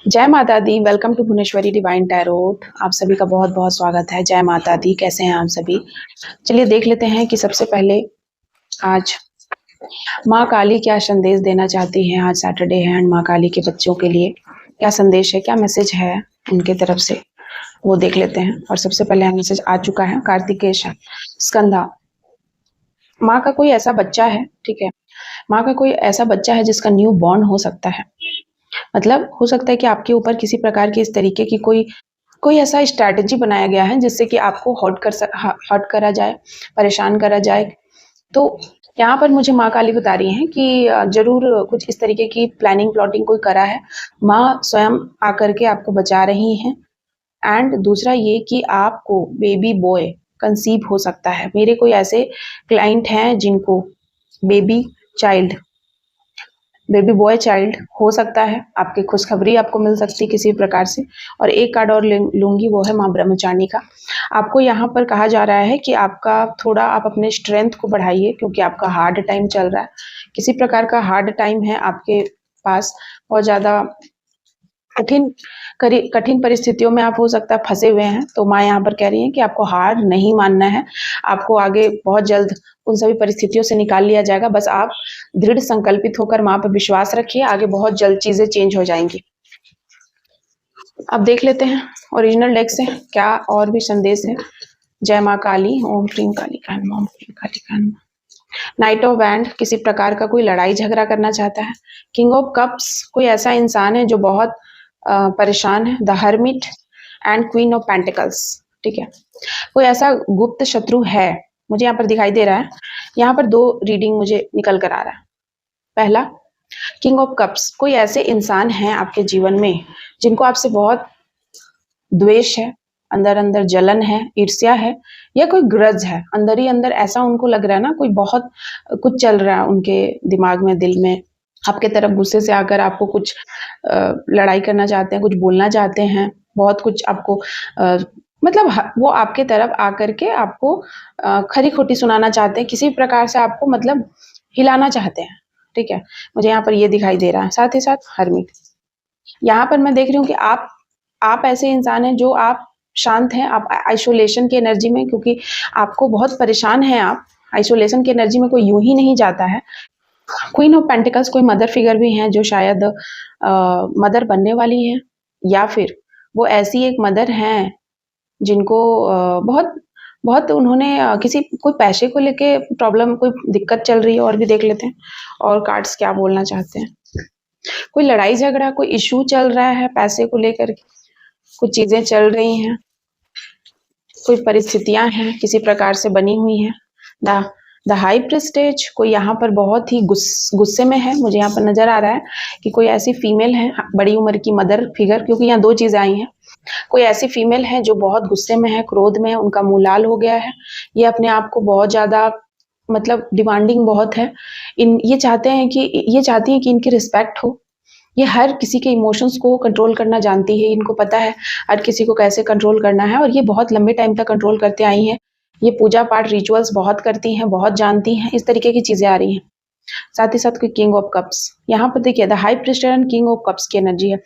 जय माता दी। Welcome to Bhuvaneshwari divine tarot. आप सभी का बहुत बहुत स्वागत है। जय माता दी। कैसे हैं आप सभी? चलिए देख लेते हैं कि सबसे पहले आज माँ काली क्या संदेश देना चाहती हैं। आज सैटरडे है एंड माँ काली के बच्चों के लिए क्या संदेश है, क्या मैसेज है उनके तरफ से, वो देख लेते हैं। और सबसे पहले मैसेज आ चुका है कार्तिकेय स्कंदा। माँ का कोई ऐसा बच्चा है, ठीक है, माँ का कोई ऐसा बच्चा है जिसका न्यू बॉर्न हो सकता है। मतलब हो सकता है कि आपके ऊपर किसी प्रकार की इस तरीके की कोई कोई ऐसा स्ट्रैटेजी बनाया गया है जिससे कि आपको हर्ट करा जाए, परेशान करा जाए। तो यहाँ पर मुझे माँ काली बता रही हैं कि ज़रूर कुछ इस तरीके की प्लानिंग प्लॉटिंग कोई करा है। माँ स्वयं आकर के आपको बचा रही हैं। एंड दूसरा ये कि आपको बेबी बॉय कंसीव हो सकता है। मेरे कोई ऐसे क्लाइंट हैं जिनको baby child baby boy child हो सकता है। आपकी खुशखबरी आपको मिल सकती है किसी प्रकार से। और एक कार्ड और लूंगी, वो है माँ ब्रह्मचारिणी का। आपको यहाँ पर कहा जा रहा है कि आपका थोड़ा आप अपने स्ट्रेंथ को बढ़ाइए, क्योंकि आपका हार्ड टाइम चल रहा है। किसी प्रकार का हार्ड टाइम है आपके पास। बहुत ज़्यादा कठिन कठिन परिस्थितियों में आप हो सकता है फंसे हुए हैं। तो माँ यहाँ पर कह रही है कि आपको हार नहीं मानना है। आपको आगे बहुत जल्द उन सभी परिस्थितियों से निकाल लिया जाएगा। बस आप दृढ़ संकल्पित होकर माँ पर विश्वास रखिए, आगे बहुत जल्द चीजें चेंज हो जाएंगी। अब देख लेते हैं ओरिजिनल डेक से क्या और भी संदेश है। जय माँ काली। ओम क्रीम काली का नमः, ओम क्रीम काली का नमः। नाइट ऑफ बैंड किसी प्रकार का कोई लड़ाई झगड़ा करना चाहता है। किंग ऑफ कप्स कोई ऐसा इंसान है जो बहुत परेशान है। The hermit and queen of pentacles, ठीक है, कोई ऐसा गुप्त शत्रु है, मुझे यहाँ पर दिखाई दे रहा है। यहाँ पर दो रीडिंग मुझे निकल कर आ रहा है। पहला, किंग ऑफ कप्स कोई ऐसे इंसान हैं आपके जीवन में जिनको आपसे बहुत द्वेष है, अंदर अंदर जलन है, ईर्ष्या है, या कोई ग्रज है अंदर ही अंदर। ऐसा उनको लग रहा है ना, कोई बहुत कुछ चल रहा है उनके दिमाग में, दिल में। आपके तरफ गुस्से से आकर आपको कुछ लड़ाई करना चाहते हैं, कुछ बोलना चाहते हैं, बहुत कुछ आपको मतलब वो आपके तरफ आकर के आपको खरी खोटी सुनाना चाहते हैं, किसी प्रकार से आपको मतलब हिलाना चाहते हैं, ठीक है। मुझे यहाँ पर ये दिखाई दे रहा है। साथ ही साथ हर्मिट, यहाँ पर मैं देख रही हूँ कि आप ऐसे इंसान हैं जो आप शांत हैं, आप आइसोलेशन की एनर्जी में, क्योंकि आपको बहुत परेशान हैं आप। आइसोलेशन की एनर्जी में कोई यूं ही नहीं जाता है। क्वीन ऑफ पेंटिकल्स कोई मदर फिगर भी हैं जो शायद मदर बनने वाली है, या फिर वो ऐसी एक मदर हैं जिनको बहुत बहुत उन्होंने किसी कोई पैसे को लेके प्रॉब्लम, कोई दिक्कत चल रही है। और भी देख लेते हैं और कार्ड्स क्या बोलना चाहते हैं। कोई लड़ाई झगड़ा, कोई इशू चल रहा है पैसे को लेकर, कुछ चीजें चल रही हैं, कोई परिस्थितियां हैं किसी प्रकार से बनी हुई हैं। द द हाई प्रेस्टेज कोई यहाँ पर बहुत ही गुस्से में है। मुझे यहाँ पर नजर आ रहा है कि कोई ऐसी फीमेल है, बड़ी उम्र की मदर फिगर, क्योंकि यहाँ दो चीजें आई हैं। कोई ऐसी फीमेल है जो बहुत गुस्से में है, क्रोध में है, उनका मुंह लाल हो गया है। ये अपने आप को बहुत ज्यादा मतलब डिमांडिंग बहुत है। ये चाहते हैं कि ये चाहती हैं कि इनकी रिस्पेक्ट हो। ये हर किसी के इमोशंस को कंट्रोल करना जानती है। इनको पता है हर किसी को कैसे कंट्रोल करना है, और ये बहुत लंबे टाइम तक कंट्रोल करते आई हैं। ये पूजा पाठ रिचुअल्स बहुत करती हैं, बहुत जानती हैं। इस तरीके की चीजें आ रही हैं। साथ ही साथ कोई किंग ऑफ कप्स, यहाँ पर देखिए the high priestess and king of cups की एनर्जी है।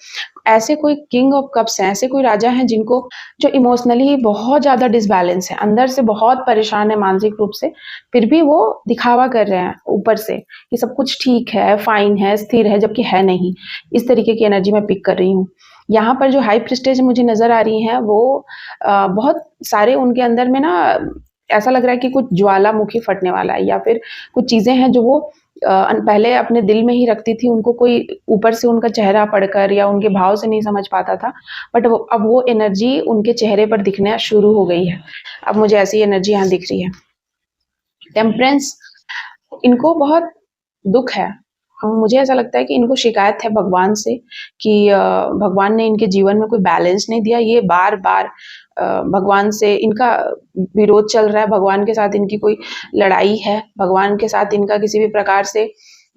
ऐसे कोई किंग ऑफ कप्स हैं, ऐसे कोई राजा हैं जिनको जो इमोशनली बहुत ज्यादा डिसबैलेंस है, अंदर से बहुत परेशान है मानसिक रूप से, फिर भी वो दिखावा कर रहे हैं ऊपर से कि सब कुछ ठीक है, फाइन है, स्थिर है, जबकि है नहीं। इस तरीके की एनर्जी मैं पिक कर रही हूँ। यहाँ पर जो हाई प्रीस्टेज मुझे नजर आ रही है वो बहुत सारे उनके अंदर में ना, ऐसा लग रहा है कि कुछ ज्वालामुखी फटने वाला है, या फिर कुछ चीजें हैं जो वो पहले अपने दिल में ही रखती थी। उनको कोई ऊपर से उनका चेहरा पढ़कर या उनके भाव से नहीं समझ पाता था, बट अब वो एनर्जी उनके चेहरे पर दिखना शुरू हो गई है। अब मुझे ऐसी एनर्जी यहाँ दिख रही है। टेम्परेंस, इनको बहुत दुख है। मुझे ऐसा लगता है कि इनको शिकायत है भगवान से कि भगवान ने इनके जीवन में कोई बैलेंस नहीं दिया। ये बार बार भगवान से इनका विरोध चल रहा है, भगवान के साथ इनकी कोई लड़ाई है, भगवान के साथ इनका किसी भी प्रकार से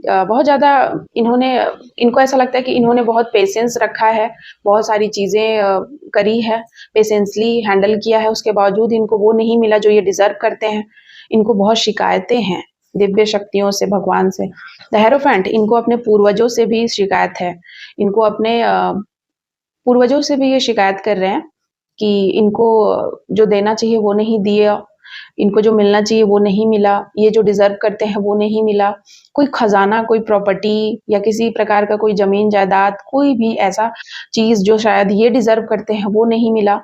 बहुत ज़्यादा इनको ऐसा लगता है कि इन्होंने बहुत पेशेंस रखा है, बहुत सारी चीज़ें करी है, पेशेंसली हैंडल किया है, उसके बावजूद इनको वो नहीं मिला जो ये डिजर्व करते हैं। इनको बहुत शिकायतें हैं दिव्य शक्तियों से, भगवान से। द हेरोफेंट, इनको अपने पूर्वजों से भी शिकायत है। इनको अपने पूर्वजों से भी ये शिकायत कर रहे हैं कि इनको जो देना चाहिए वो नहीं दिया, इनको जो मिलना चाहिए वो नहीं मिला, ये जो डिज़र्व करते हैं वो नहीं मिला। कोई खज़ाना, कोई प्रॉपर्टी या किसी प्रकार का कोई ज़मीन-जायदाद, कोई भी ऐसा चीज़ जो शायद ये डिज़र्व करते हैं वो नहीं मिला।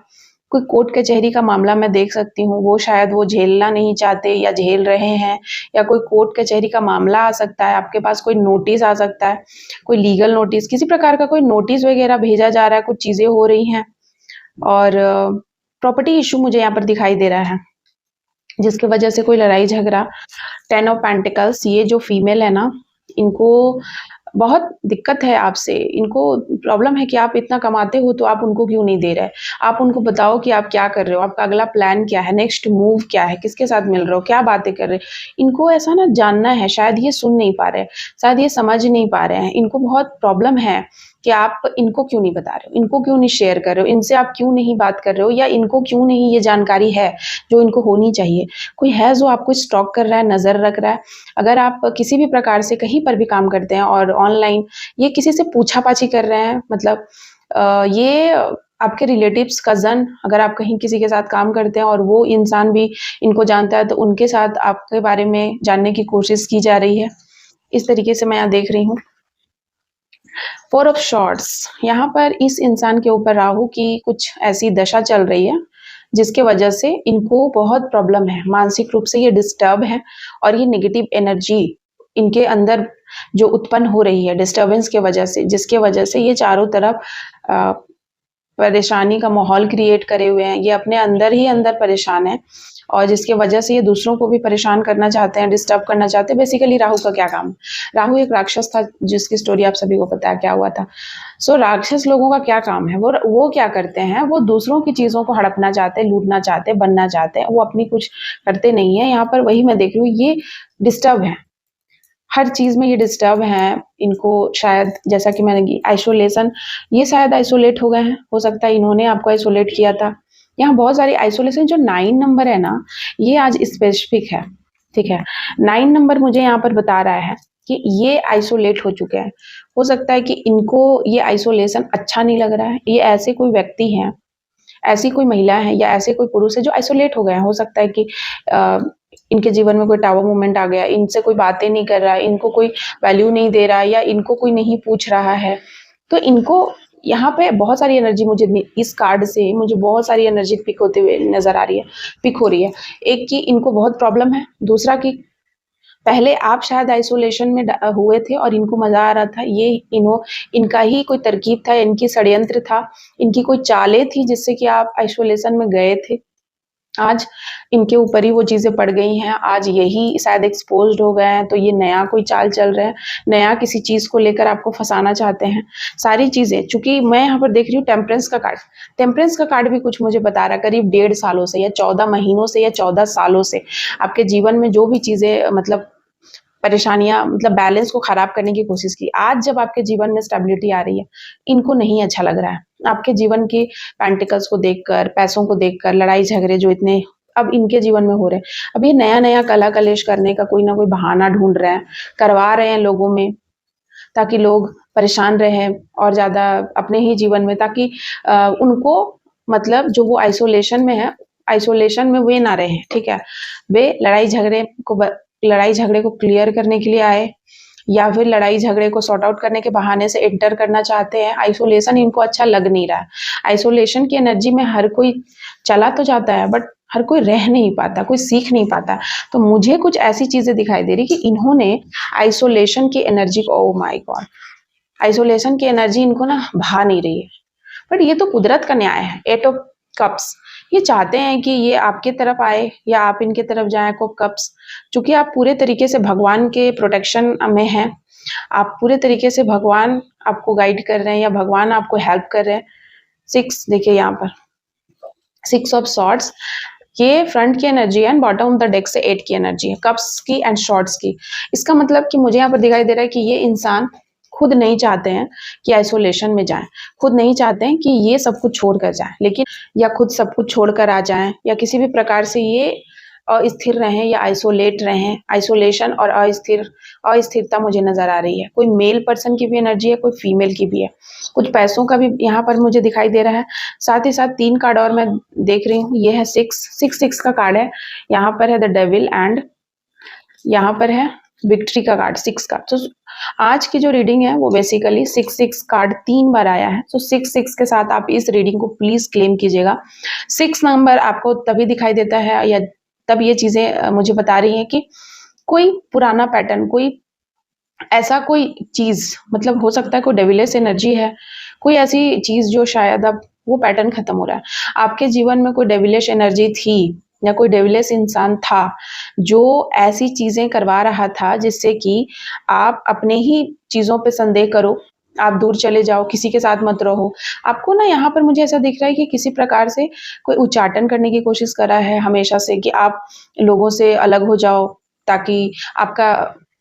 कोई कोर्ट कचहरी का मामला मैं देख सकती हूँ, वो शायद वो झेलना नहीं चाहते या झेल रहे हैं, या कोई कोर्ट कचहरी का मामला आ सकता है, आपके पास कोई नोटिस आ सकता है, कोई लीगल नोटिस, किसी प्रकार का कोई नोटिस वगैरह भेजा जा रहा है, कुछ चीज़ें हो रही हैं। और प्रॉपर्टी इश्यू मुझे यहाँ पर दिखाई दे रहा है, जिसकी वजह से कोई लड़ाई झगड़ा। 10 ऑफ पेंटिकल्स, ये जो फीमेल है ना, इनको बहुत दिक्कत है आपसे। इनको प्रॉब्लम है कि आप इतना कमाते हो तो आप उनको क्यों नहीं दे रहे? आप उनको बताओ कि आप क्या कर रहे हो? आपका अगला प्लान क्या है? नेक्स्ट मूव क्या है? किसके साथ मिल रहे हो? क्या बातें कर रहे हो? इनको ऐसा ना जानना है, शायद ये सुन नहीं पा रहे हैं, शायद ये समझ नहीं पा रहे हैं। इनको बहुत प्रॉब्लम है कि आप इनको क्यों नहीं बता रहे हो? इनको क्यों नहीं शेयर कर रहे हो? इनसे आप क्यों नहीं बात कर रहे हो, या इनको क्यों नहीं ये जानकारी है जो इनको होनी चाहिए? कोई है जो आपको स्टॉक कर रहा है, नज़र रख रहा है। अगर आप किसी भी प्रकार से कहीं पर भी काम करते हैं और ऑनलाइन ये किसी से पूछा-पाछी कर रहे हैं, मतलब ये आपके रिलेटिव्स, कज़न, अगर आप कहीं किसी के साथ काम करते हैं और वो इंसान भी इनको जानता है, तो उनके साथ आपके बारे में जानने की कोशिश की जा रही है। इस तरीके से मैं यहाँ देख रही हूँ। 4 ऑफ शॉर्ट्स, यहाँ पर इस इंसान के ऊपर राहु की कुछ ऐसी दशा चल रही है जिसके वजह से इनको बहुत प्रॉब्लम है, मानसिक रूप से ये डिस्टर्ब है, और ये नेगेटिव एनर्जी इनके अंदर जो उत्पन्न हो रही है डिस्टर्बेंस के वजह से, जिसके वजह से ये चारों तरफ परेशानी का माहौल क्रिएट करे हुए हैं। ये अपने अंदर ही अंदर परेशान है, और जिसके वजह से ये दूसरों को भी परेशान करना चाहते हैं, डिस्टर्ब करना चाहते हैं। बेसिकली राहु का क्या काम? राहु एक राक्षस था जिसकी स्टोरी आप सभी को पता है क्या हुआ था। सो राक्षस लोगों का क्या काम है? वो क्या करते हैं? वो दूसरों की चीज़ों को हड़पना चाहते हैं, लूटना चाहते हैं, बनना चाहते हैं। वो अपनी कुछ करते नहीं है। यहाँ पर वही मैं देख रही हूँ, ये डिस्टर्ब है, हर चीज़ में ये डिस्टर्ब हैं। इनको शायद, जैसा कि मैंने की आइसोलेशन, ये शायद आइसोलेट हो गए हैं। हो सकता है इन्होंने आपको आइसोलेट किया था। यहाँ बहुत सारी आइसोलेशन, जो 9 नंबर है ना, ये आज स्पेसिफिक है, ठीक है? 9 नंबर मुझे यहाँ पर बता रहा है कि ये आइसोलेट हो चुके हैं। हो सकता है कि इनको ये आइसोलेशन अच्छा नहीं लग रहा है। ये ऐसे कोई व्यक्ति हैं, ऐसी कोई महिला है या ऐसे कोई पुरुष है जो आइसोलेट हो गए हैं। हो सकता है कि इनके जीवन में कोई टावर मूवमेंट आ गया, इनसे कोई बातें नहीं कर रहा है, इनको कोई वैल्यू नहीं दे रहा है, या इनको कोई नहीं पूछ रहा है। तो इनको यहाँ पे बहुत सारी एनर्जी, मुझे इस कार्ड से मुझे बहुत सारी एनर्जी पिक होते हुए नजर आ रही है, पिक हो रही है। एक कि इनको बहुत प्रॉब्लम है, दूसरा कि पहले आप शायद आइसोलेशन में हुए थे और इनको मजा आ रहा था। ये इनका ही कोई तरकीब था, इनकी षड्यंत्र था, इनकी कोई चालें थी जिससे कि आप आइसोलेशन में गए थे। आज इनके ऊपर ही वो चीज़ें पड़ गई हैं, आज यही शायद एक्सपोज़्ड हो गए हैं, तो ये नया कोई चाल चल रहा है, नया किसी चीज़ को लेकर आपको फँसाना चाहते हैं। सारी चीज़ें, चूँकि मैं यहाँ पर देख रही हूँ टेम्परेंस का कार्ड। टेम्परेंस का कार्ड भी कुछ मुझे बता रहा है, करीब 1.5 सालों से या 14 महीनों से या 14 सालों से आपके जीवन में जो भी चीज़ें, मतलब परेशानियाँ, मतलब बैलेंस को खराब करने की कोशिश की। आज जब आपके जीवन में स्टेबिलिटी आ रही है, इनको नहीं अच्छा लग रहा है। आपके जीवन के पेंटिकल्स को देखकर, पैसों को देखकर, लड़ाई झगड़े जो इतने अब इनके जीवन में हो रहे हैं, अब ये नया-नया कला-कलेश करने का कोई ना कोई बहाना ढूँढ रहे हैं, करवा रहे हैं लोगों में, ताकि लोग परेशान रहें और ज़्यादा अपने ही जीवन में, ताकि उनको, मतलब जो वो आइसोलेशन में है, आइसोलेशन में वे ना रहें, ठीक है? वे लड़ाई झगड़े को क्लियर करने के लिए आए, या फिर लड़ाई झगड़े को सॉर्ट आउट करने के बहाने से एंटर करना चाहते हैं। आइसोलेशन इनको अच्छा लग नहीं रहा है। आइसोलेशन की एनर्जी में हर कोई चला तो जाता है, बट हर कोई रह नहीं पाता, कोई सीख नहीं पाता। तो मुझे कुछ ऐसी चीजें दिखाई दे रही कि इन्होंने आइसोलेशन की एनर्जी को, ओह माय गॉड, आइसोलेशन की एनर्जी इनको ना भा नहीं रही है। बट ये तो कुदरत का न्याय है। 8 ऑफ कप्स, ये चाहते हैं कि ये आपके तरफ आए या आप इनके तरफ जाएं। को कप्स, चूंकि आप पूरे तरीके से भगवान के प्रोटेक्शन में हैं, आप पूरे तरीके से, भगवान आपको गाइड कर रहे हैं या भगवान आपको हेल्प कर रहे हैं। 6, देखिए यहाँ पर 6 ऑफ सॉर्ड्स, ये फ्रंट की एनर्जी है and bottom of the deck से 8 की एनर्जी है, कप्स की एंड शॉर्ट्स की। इसका मतलब कि मुझे यहाँ पर दिखाई दे रहा है कि ये इंसान खुद नहीं चाहते हैं कि आइसोलेशन में जाएं, खुद नहीं चाहते हैं कि ये सब कुछ छोड़कर जाएं, लेकिन या खुद सब कुछ छोड़कर आ जाएं, या किसी भी प्रकार से ये अस्थिर रहें या आइसोलेट रहें, आइसोलेशन और अस्थिरता मुझे नजर आ रही है। कोई मेल पर्सन की भी एनर्जी है, कोई फीमेल की भी है। कुछ पैसों का भी यहाँ पर मुझे दिखाई दे रहा है। साथ ही साथ 3 कार्ड और मैं देख रही हूँ, ये है 6 का कार्ड है। यहाँ पर है द डेविल एंड यहाँ पर है विक्ट्री का कार्ड 6 का। तो आज की जो रीडिंग है वो बेसिकली 6 कार्ड 3 बार आया है। तो 6 के साथ आप इस रीडिंग को प्लीज क्लेम कीजिएगा। 6 नंबर आपको तभी दिखाई देता है या तब ये चीजें मुझे बता रही हैं कि कोई पुराना पैटर्न, कोई ऐसा कोई चीज, मतलब हो सकता है कोई डेविलियस एनर्जी है, कोई ऐसी चीज जो शायद अब वो पैटर्न खत्म हो रहा है। आपके जीवन में कोई डेविलियस एनर्जी थी या कोई डेविलियस इंसान था जो ऐसी चीजें करवा रहा था जिससे कि आप अपने ही चीजों पे संदेह करो, आप दूर चले जाओ, किसी के साथ मत रहो। आपको ना यहाँ पर मुझे ऐसा दिख रहा है कि किसी प्रकार से कोई उच्चाटन करने की कोशिश कर रहा है हमेशा से कि आप लोगों से अलग हो जाओ ताकि आपका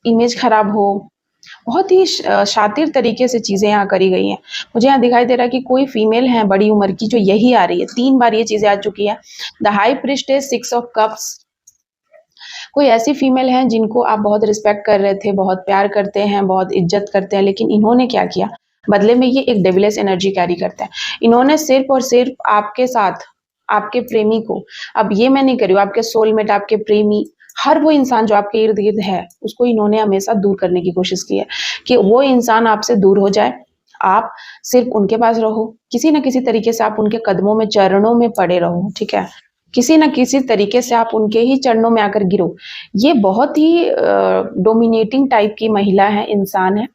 इमेज खराब हो। बहुत ही शातिर तरीके से चीजें यहाँ करी गई हैं। मुझे यहाँ दिखाई दे रहा है कि कोई फीमेल है बड़ी उम्र की जो यही आ रही है। 3 बार ये चीजें आ चुकी है। The high priestess 6 of cups, कोई ऐसी फीमेल है जिनको आप बहुत रिस्पेक्ट कर रहे थे, बहुत प्यार करते हैं, बहुत इज्जत करते हैं, लेकिन इन्होंने क्या किया बदले में, ये एक डेविलियस एनर्जी कैरी करता है। इन्होंने सिर्फ और सिर्फ आपके साथ, आपके प्रेमी को, अब ये मैं नहीं कर रही हूँ, आपके सोलमेट, आपके प्रेमी, हर वो इंसान जो आपके इर्द गिर्द है उसको इन्होंने हमेशा दूर करने की कोशिश की है कि वो इंसान आपसे दूर हो जाए, आप सिर्फ उनके पास रहो, किसी ना किसी तरीके से आप उनके कदमों में, चरणों में पड़े रहो, ठीक है, किसी ना किसी तरीके से आप उनके ही चरणों में आकर गिरो। ये बहुत ही डोमिनेटिंग टाइप की महिला है, इंसान है,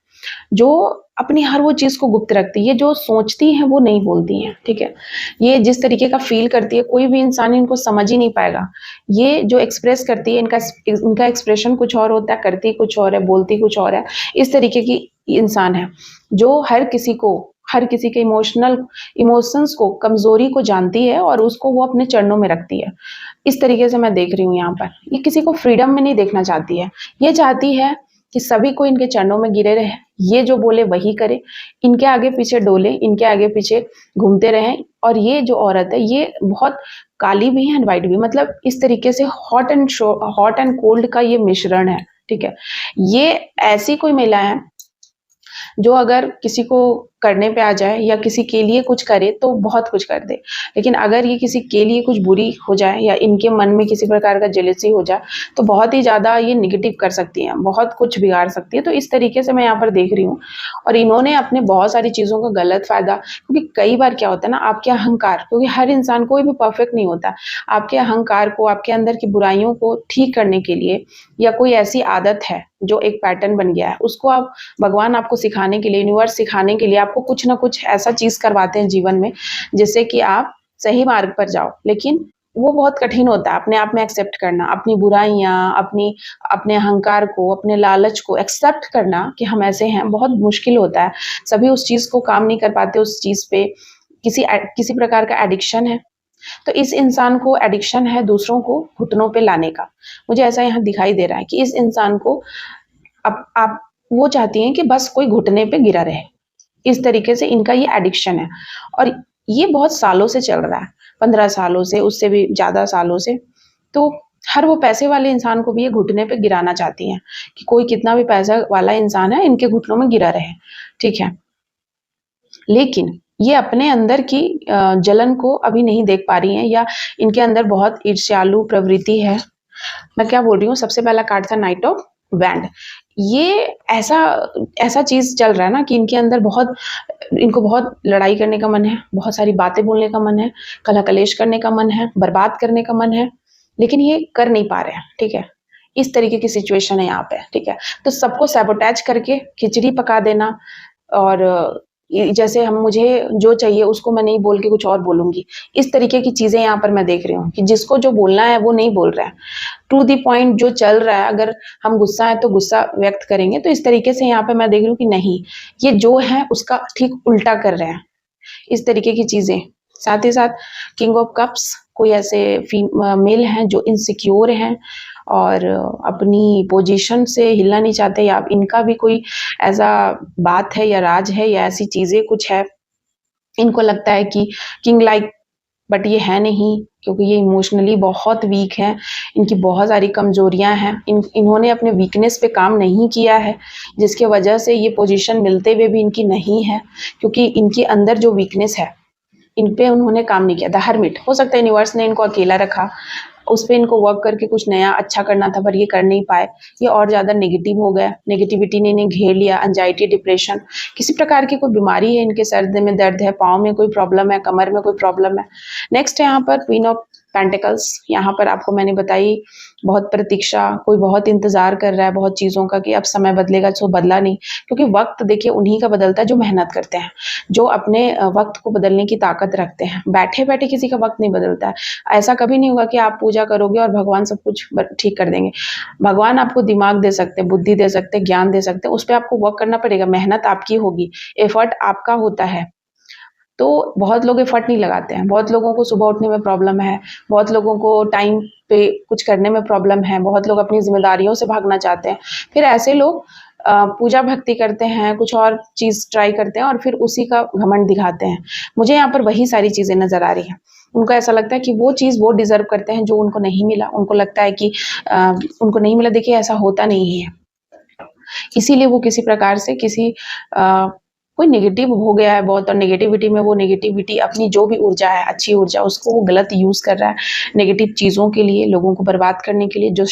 जो अपनी हर वो चीज को गुप्त रखती है। ये जो सोचती हैं वो नहीं बोलती हैं, ठीक है। ये जिस तरीके का फील करती है कोई भी इंसान इनको समझ ही नहीं पाएगा। ये जो एक्सप्रेस करती है, इनका एक्सप्रेशन कुछ और होता है, करती कुछ और है, बोलती कुछ और है। इस तरीके की इंसान है जो हर किसी के इमोशंस को, कमजोरी को जानती है और उसको वो अपने चरणों में रखती है। इस तरीके से मैं देख रही हूँ यहाँ पर। ये किसी को फ्रीडम में नहीं देखना चाहती है। ये चाहती है कि सभी को इनके चरणों में गिरे रहे, ये जो बोले वही करे, इनके आगे पीछे डोले, इनके आगे पीछे घूमते रहें। और ये जो औरत है ये बहुत काली भी है एंड वाइट भी, मतलब इस तरीके से हॉट एंड कोल्ड का ये मिश्रण है, ठीक है। ये ऐसी कोई महिला है जो अगर किसी को करने पे आ जाए या किसी के लिए कुछ करे तो बहुत कुछ कर दे, लेकिन अगर ये किसी के लिए कुछ बुरी हो जाए या इनके मन में किसी प्रकार का जेलसी हो जाए तो बहुत ही ज़्यादा ये निगेटिव कर सकती हैं, बहुत कुछ बिगाड़ सकती है। तो इस तरीके से मैं यहाँ पर देख रही हूँ। और इन्होंने अपने बहुत सारी चीज़ों का गलत फायदा, क्योंकि कई बार क्या होता है ना, आपके अहंकार, क्योंकि हर इंसान कोई भी परफेक्ट नहीं होता, आपके अहंकार को, आपके अंदर की बुराइयों को ठीक करने के लिए, या कोई ऐसी आदत है जो एक पैटर्न बन गया है, उसको आप, भगवान आपको सिखाने के लिए, यूनिवर्स सिखाने के लिए आपको कुछ ना कुछ ऐसा चीज करवाते हैं जीवन में जिससे कि आप सही मार्ग पर जाओ। लेकिन वो बहुत कठिन होता है अपने आप में एक्सेप्ट करना, अपनी बुराइयां, अपने अहंकार को, अपने लालच को एक्सेप्ट करना कि हम ऐसे हैं, बहुत मुश्किल होता है। सभी उस चीज को काम नहीं कर पाते, उस चीज पे किसी प्रकार का एडिक्शन है। तो इस इंसान को एडिक्शन है दूसरों को घुटनों पे लाने का। मुझे ऐसा यहाँ दिखाई दे रहा है कि इस इंसान को आप वो चाहती हैं कि बस कोई घुटने पे गिरा रहे, इस तरीके से इनका ये एडिक्शन है। और ये बहुत सालों से चल रहा है, 15 सालों से, उससे भी ज्यादा सालों से। तो हर वो पैसे वाले इंसान को भी ये घुटने पे गिराना चाहती हैं कि कोई कितना भी पैसा वाला इंसान है इनके घुटनों में गिरा रहे, ठीक है। लेकिन ये अपने अंदर की जलन को अभी नहीं देख पा रही हैं, या इनके अंदर बहुत ईर्ष्यालु प्रवृत्ति है। मैं क्या बोल रही हूँ, सबसे पहला कार्ड था नाइट ऑफ वैंड। ये ऐसा चीज चल रहा है ना कि इनके अंदर इनको बहुत लड़ाई करने का मन है, बहुत सारी बातें बोलने का मन है, कलह कलेश करने का मन है, बर्बाद करने का मन है, लेकिन ये कर नहीं पा रहे हैं, ठीक है। इस तरीके की सिचुएशन है यहाँ पे, ठीक है। तो सबको सैबोटैज करके खिचड़ी पका देना, और जैसे हम, मुझे जो चाहिए उसको मैं नहीं बोल के कुछ और बोलूंगी, इस तरीके की चीजें यहाँ पर मैं देख रही हूँ कि जिसको जो बोलना है वो नहीं बोल रहा है, टू दी पॉइंट जो चल रहा है। अगर हम गुस्सा है तो गुस्सा व्यक्त करेंगे, तो इस तरीके से यहाँ पे मैं देख रही हूँ कि नहीं, ये जो है उसका ठीक उल्टा कर रहे हैं, इस तरीके की चीजें। साथ ही साथ किंग ऑफ कप्स, कोई ऐसे मेल हैं जो इनसिक्योर हैं और अपनी पोजीशन से हिलना नहीं चाहते, या इनका भी कोई ऐसा बात है या राज है या ऐसी चीजें कुछ है, इनको लगता है कि किंग लाइक, बट ये है नहीं, क्योंकि ये इमोशनली बहुत वीक हैं, इनकी बहुत सारी कमज़ोरियाँ हैं, इन्होंने अपने वीकनेस पे काम नहीं किया है, जिसकी वजह से ये पोजीशन मिलते हुए भी इनकी नहीं है, क्योंकि इनके अंदर जो वीकनेस है, इन पे उन्होंने काम नहीं किया। द हर्मिट, हो सकता है यूनिवर्स ने इनको अकेला रखा, उस पे इनको वर्क करके कुछ नया अच्छा करना था, पर ये कर नहीं पाए। ये और ज़्यादा नेगेटिव हो गया, नेगेटिविटी ने इन्हें घेर लिया, एंजाइटी, डिप्रेशन, किसी प्रकार की कोई बीमारी है, इनके सर में दर्द है, पाँव में कोई प्रॉब्लम है, कमर में कोई प्रॉब्लम है। नेक्स्ट है यहाँ पर क्वीन ऑफ पेंटिकल्स। यहाँ पर आपको मैंने बताई बहुत प्रतीक्षा, कोई बहुत इंतजार कर रहा है बहुत चीज़ों का कि अब समय बदलेगा, सो बदला नहीं, क्योंकि वक्त देखिए उन्हीं का बदलता है जो मेहनत करते हैं, जो अपने वक्त को बदलने की ताकत रखते हैं। बैठे बैठे किसी का वक्त नहीं बदलता है। ऐसा कभी नहीं होगा कि आप पूजा करोगे और भगवान सब कुछ ठीक कर देंगे। भगवान आपको दिमाग दे सकते हैं, बुद्धि दे सकते हैं, ज्ञान दे सकते हैं, उस पर आपको वर्क करना पड़ेगा, मेहनत आपकी होगी, एफर्ट आपका होता है। तो बहुत लोग एफर्ट नहीं लगाते हैं, बहुत लोगों को सुबह उठने में प्रॉब्लम है, बहुत लोगों को टाइम पे कुछ करने में प्रॉब्लम है, बहुत लोग अपनी जिम्मेदारियों से भागना चाहते हैं। फिर ऐसे लोग पूजा भक्ति करते हैं, कुछ और चीज़ ट्राई करते हैं और फिर उसी का घमंड दिखाते हैं। मुझे यहाँ पर वही सारी चीज़ें नज़र आ रही हैं। उनको ऐसा लगता है कि वो चीज़ वो डिज़र्व करते हैं जो उनको नहीं मिला। उनको लगता है कि उनको नहीं मिला, देखिए ऐसा होता नहीं है। इसीलिए वो किसी प्रकार से कोई नेगेटिव हो गया है बहुत, और नेगेटिविटी में वो नेगेटिविटी अपनी जो भी ऊर्जा है, अच्छी ऊर्जा, उसको वो गलत यूज़ कर रहा है नेगेटिव चीज़ों के लिए, लोगों को बर्बाद करने के लिए, जो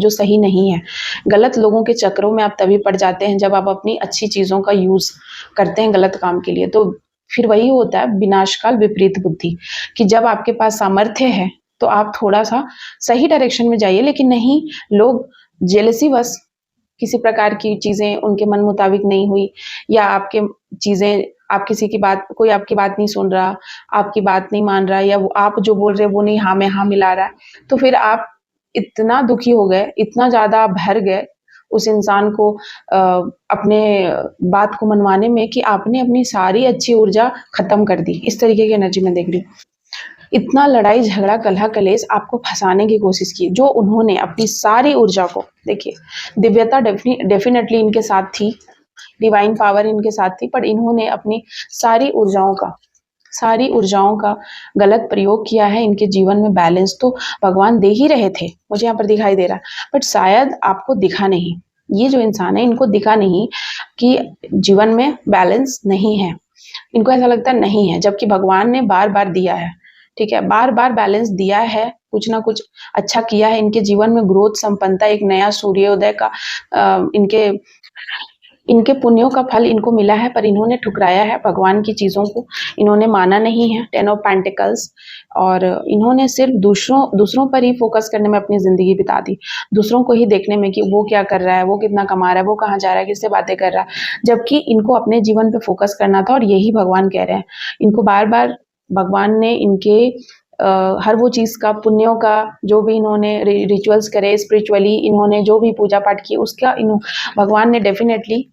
सही नहीं है। गलत लोगों के चक्रों में आप तभी पड़ जाते हैं जब आप अपनी अच्छी चीज़ों का यूज़ करते हैं गलत काम के लिए। तो फिर वही होता है विनाशकाल विपरीत बुद्धि, कि जब आपके पास सामर्थ्य है तो आप थोड़ा-सा सही डायरेक्शन में जाइए, लेकिन नहीं, लोग जेलसी वश किसी प्रकार की चीज़ें उनके मन मुताबिक नहीं हुई, या आपके चीज़ें, आप किसी की बात, कोई आपकी बात नहीं सुन रहा, आपकी बात नहीं मान रहा, या वो आप जो बोल रहे हैं वो नहीं हाँ में हाँ मिला रहा है, तो फिर आप इतना दुखी हो गए, इतना ज़्यादा आप भर गए उस इंसान को अपने बात को मनवाने में, कि आपने अपनी सारी अच्छी ऊर्जा खत्म कर दी। इस तरीके की एनर्जी मैं देख रही हूँ। इतना लड़ाई झगड़ा कलह कलेश आपको फंसाने की कोशिश की, जो उन्होंने अपनी सारी ऊर्जा को, देखिए दिव्यता डेफिनेटली इनके साथ थी, डिवाइन पावर इनके साथ थी, पर इन्होंने अपनी सारी ऊर्जाओं का गलत प्रयोग किया है। इनके जीवन में बैलेंस तो भगवान दे ही रहे थे, मुझे यहाँ पर दिखाई दे रहा, बट शायद आपको दिखा नहीं, ये जो इंसान है इनको दिखा नहीं कि जीवन में बैलेंस नहीं है। इनको ऐसा लगता नहीं है, जबकि भगवान ने बार बार दिया है, ठीक है, बार बार बैलेंस दिया है, कुछ ना कुछ अच्छा किया है इनके जीवन में, ग्रोथ, संपन्नता, एक नया सूर्योदय का इनके पुण्यों का फल इनको मिला है, पर इन्होंने ठुकराया है भगवान की चीज़ों को, इन्होंने माना नहीं है। 10 ऑफ पेंटिकल्स, और इन्होंने सिर्फ दूसरों पर ही फोकस करने में अपनी ज़िंदगी बिता दी, दूसरों को ही देखने में कि वो क्या कर रहा है, वो कितना कमा रहा है, वो कहाँ जा रहा है, किससे बातें कर रहा है, जबकि इनको अपने जीवन पे फोकस करना था। और यही भगवान कह रहे हैं, इनको बार बार भगवान ने इनके हर वो चीज़ का, पुण्यों का, जो भी इन्होंने रिचुअल्स करे, स्पिरिचुअली इन्होंने जो भी पूजा पाठ की, उसका भगवान ने डेफिनेटली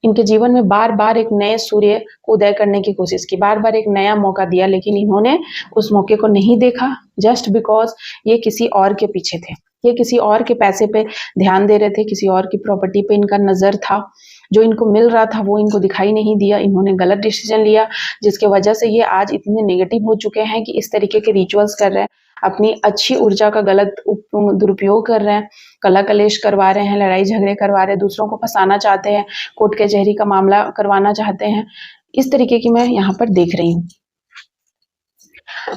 इनके जीवन में बार बार एक नए सूर्य को उदय करने की कोशिश की, बार बार एक नया मौका दिया, लेकिन इन्होंने उस मौके को नहीं देखा, जस्ट बिकॉज ये किसी और के पीछे थे, ये किसी और के पैसे पे ध्यान दे रहे थे, किसी और की प्रॉपर्टी पे इनका नज़र था, जो इनको मिल रहा था वो इनको दिखाई नहीं दिया, इन्होंने गलत डिसीजन लिया, जिसके वजह से ये आज इतने नेगेटिव हो चुके हैं कि इस तरीके के रिचुअल्स कर रहे हैं, अपनी अच्छी ऊर्जा का गलत दुरुपयोग कर रहे हैं, कलह कलेश करवा रहे हैं, लड़ाई झगड़े करवा रहे हैं, दूसरों को फंसाना चाहते हैं, कोर्ट कचहरी का मामला करवाना चाहते हैं। इस तरीके की मैं यहाँ पर देख रही हूँ,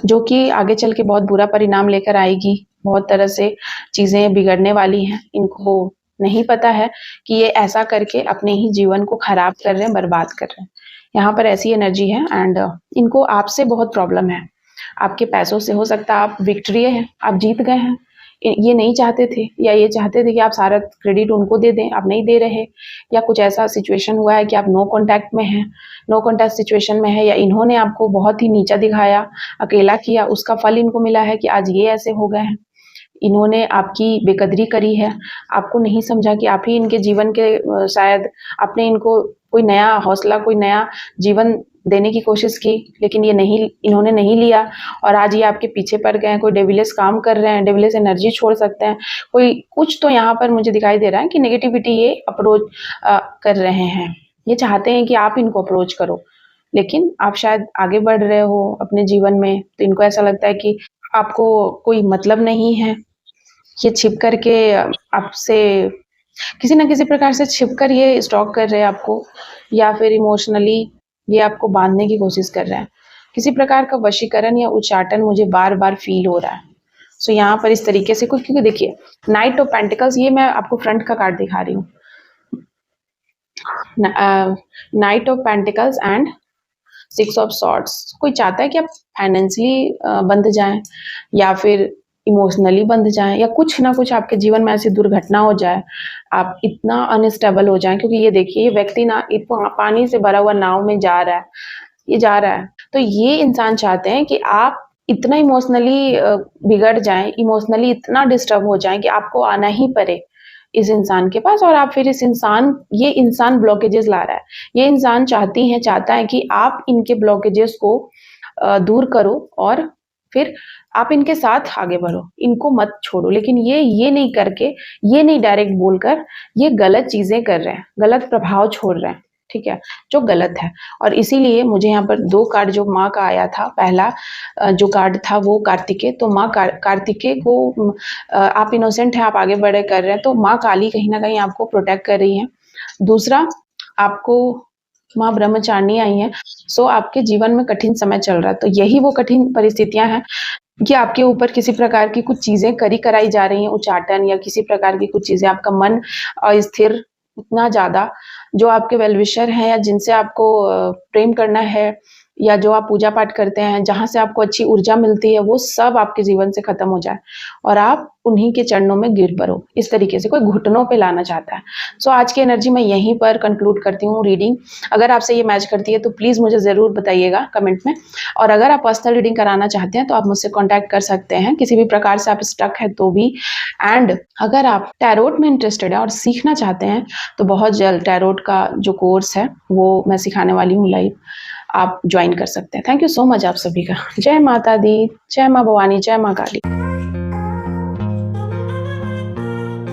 जो कि आगे चल के बहुत बुरा परिणाम लेकर आएगी, बहुत तरह से चीज़ें बिगड़ने वाली हैं। इनको नहीं पता है कि ये ऐसा करके अपने ही जीवन को खराब कर रहे हैं, बर्बाद कर रहे हैं। यहाँ पर ऐसी एनर्जी है, एंड इनको आपसे बहुत प्रॉब्लम है, आपके पैसों से। हो सकता है आप विक्ट्रिय हैं, आप जीत गए हैं, ये नहीं चाहते थे, या ये चाहते थे कि आप सारा क्रेडिट उनको दे दें, आप नहीं दे रहे, या कुछ ऐसा सिचुएशन हुआ है कि आप नो कांटेक्ट में हैं, नो कांटेक्ट सिचुएशन में है, या इन्होंने आपको बहुत ही नीचा दिखाया, अकेला किया, उसका फल इनको मिला है कि आज ये ऐसे हो गए हैं। इन्होंने आपकी बेकदरी करी है, आपको नहीं समझा कि आप ही इनके जीवन के शायद आपने इनको कोई नया हौसला, कोई नया जीवन देने की कोशिश की, लेकिन इन्होंने नहीं लिया, और आज ये आपके पीछे पड़ गए हैं। कोई डेविलियस काम कर रहे हैं, डेविलियस एनर्जी छोड़ सकते हैं, कोई कुछ तो यहाँ पर मुझे दिखाई दे रहा है कि नेगेटिविटी ये अप्रोच कर रहे हैं, ये चाहते हैं कि आप इनको अप्रोच करो, लेकिन आप शायद आगे बढ़ रहे हो अपने जीवन में, तो इनको ऐसा लगता है कि आपको कोई मतलब नहीं है। ये छिप करके आपसे किसी न किसी प्रकार से छिपकर ये स्टॉक कर रहे हैं आपको, या फिर इमोशनली ये आपको बाँधने की कोशिश कर रहे हैं। किसी प्रकार का वशीकरण या उच्चाटन मुझे बार-बार फ़ील हो रहा है। सो यहाँ पर इस तरीके से कुछ, क्योंकि देखिए नाइट ऑफ पेंटिकल्स, ये मैं आपको फ्रंट का कार्ड दिखा रही हूँ। Night of pentacles and 6 of swords. कोई चाहता है कि आप फाइनेंशियली बंध जाएँ, या फिर इमोशनली बंध जाएँ, या कुछ ना कुछ आपके जीवन में ऐसी दुर्घटना हो जाए, आप इतना अनस्टेबल हो जाएँ, क्योंकि ये देखिए ये व्यक्ति ना पानी से भरा हुआ नाव में जा रहा है, ये जा रहा है। तो ये इंसान चाहते हैं कि आप इतना इमोशनली बिगड़ जाएँ, इमोशनली इतना डिस्टर्ब हो जाएँ कि आपको आना ही पड़े इस इंसान के पास, और आप फिर ये इंसान ब्लॉकेजेस ला रहा है। ये इंसान चाहता है कि आप इनके ब्लॉकेजेस को दूर करो, और फिर आप इनके साथ आगे बढ़ो, इनको मत छोड़ो। लेकिन ये नहीं करके, ये नहीं डायरेक्ट बोलकर, ये गलत चीज़ें कर रहे हैं, गलत प्रभाव छोड़ रहे हैं, ठीक है? जो गलत है। और इसीलिए मुझे यहाँ पर 2 कार्ड जो माँ का आया था, पहला जो कार्ड था वो कार्तिकेय, तो माँ कार्तिकेय को आप इनोसेंट हैं, आप आगे बढ़े कर रहे हैं, तो माँ काली कहीं न कहीं आपको प्रोटेक्ट कर रही हैं। दूसरा, आपको माँ ब्रह्मचारिणी आई हैं, सो आपके जीवन में कठिन समय चल रहा है, तो यही वो कठिन परिस्थितियाँ हैं कि आपके ऊपर किसी प्रकार की कुछ चीज़ें कराई जा रही हैं, उच्चाटन या किसी प्रकार की कुछ चीज़ें, आपका मन अस्थिर इतना ज़्यादा, जो आपके वेल विशर हैं या जिनसे आपको प्रेम करना है, या जो आप पूजा पाठ करते हैं, जहाँ से आपको अच्छी ऊर्जा मिलती है, वो सब आपके जीवन से खत्म हो जाए और आप उन्हीं के चरणों में गिर पड़ो। इस तरीके से कोई घुटनों पे लाना चाहता है। सो आज की एनर्जी मैं यहीं पर कंक्लूड करती हूँ रीडिंग। अगर आपसे ये मैच करती है तो प्लीज़ मुझे ज़रूर बताइएगा कमेंट में, और अगर आप पर्सनल रीडिंग कराना चाहते हैं तो आप मुझसे कॉन्टैक्ट कर सकते हैं, किसी भी प्रकार से आप स्टक है तो भी। एंड अगर आप टैरोट में इंटरेस्टेड हैं और सीखना चाहते हैं, तो बहुत जल्द टैरोट का जो कोर्स है वो मैं सिखाने वाली हूँ लाइव, आप ज्वाइन कर सकते हैं। थैंक यू सो मच आप सभी का। जय माता दी, जय माँ भवानी, जय माँ काली।